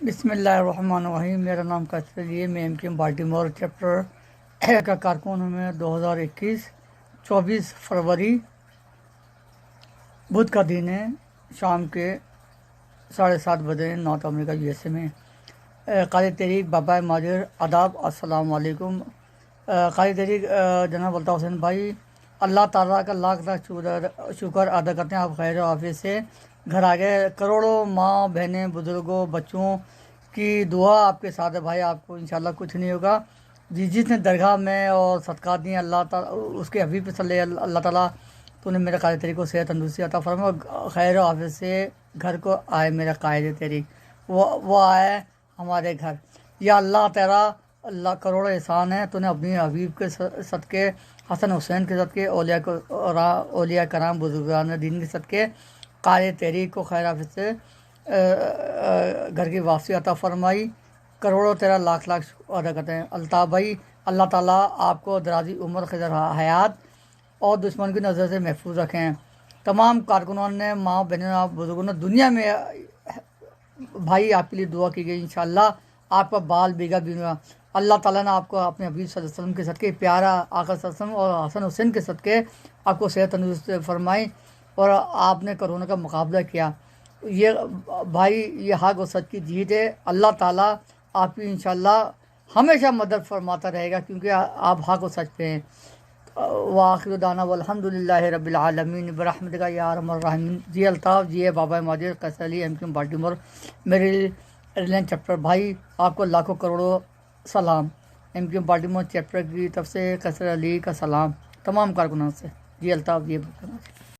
بسم اللہ الرحمن الرحیم۔ میرا نام کیسر علی ہے۔ میں M Q M Baltimore chapter کا کارکن ہوں۔ میں 2021 24 فروری بدھ کا دن ہے، شام کے 7:30 بجے نارتھ امریکہ USA میں۔ قاری تحریک بابا ماجر آداب، السلام علیکم۔ قاری تحریک جناب الطاف حسین بھائی، اللہ تعالیٰ کا لاکھ لاکھ شکر ادا کرتے ہیں، آپ خیر و عافیت سے گھر آ گئے۔ کروڑوں ماں بہنیں، بزرگوں، بچوں کی دعا آپ کے ساتھ ہے بھائی، آپ کو انشاءاللہ کچھ نہیں ہوگا۔ جس نے درگاہ میں اور صدقات دیے، اللہ تعالیٰ اس کے حبیب صلی اللہ تعالیٰ تو نے میرے قائد تحریک کو صحت تندرستی عطا فرمائے، خیر و عافیت سے گھر کو آئے میرا قائد تحریک، وہ آئے ہمارے گھر۔ یا اللہ تیرا اللہ کروڑ احسان ہے، تو نے اپنی حبیب کے صدقے، حسن حسین کے صدقے، اولیاء کرام بزرگان دین کے صدقے قائد تحریک کو خیر عافیت سے گھر کی واپسی عطا فرمائی۔ کروڑوں تیرا لاکھ لاکھ ادا کرتے ہیں الطاف بھائی۔ اللہ تعالیٰ آپ کو درازی عمر، خضر حیات اور دشمن کی نظر سے محفوظ رکھیں۔ تمام کارکنوں نے، ماں بہنوں، بزرگوں نے، دنیا میں بھائی آپ کے لیے دعا کی گئی، انشاءاللہ آپ کا بال بیگا بھی ہوگا۔ اللہ تعالیٰ نے آپ کو اپنے حبیب صلی اللہ علیہ وسلم کے صدقے، پیارا آقا صلی اللہ علیہ وسلم اور حسن حسین کے صدقے آپ کو صحت تندرست فرمائی اور آپ نے کرونا کا مقابلہ کیا۔ یہ بھائی، یہ حق و سچ کی جیت ہے۔ اللہ تعالیٰ آپ کی انشاءاللہ ہمیشہ مدد فرماتا رہے گا، کیونکہ آپ حق و سچ پہ ہیں۔ وآخر دعوانا والحمدللہ رب العالمین برحمتک یا ارحم الراحمین۔ جی الطاف، جی بابا ماجر، Qaiser Ali, M Q M Baltimore, Maryland chapter بھائی، آپ کو لاکھوں کروڑوں سلام۔ M Q M Baltimore chapter کی طرف سے کیسر علی کا سلام تمام کارکنوں سے۔ جی الطاف، جی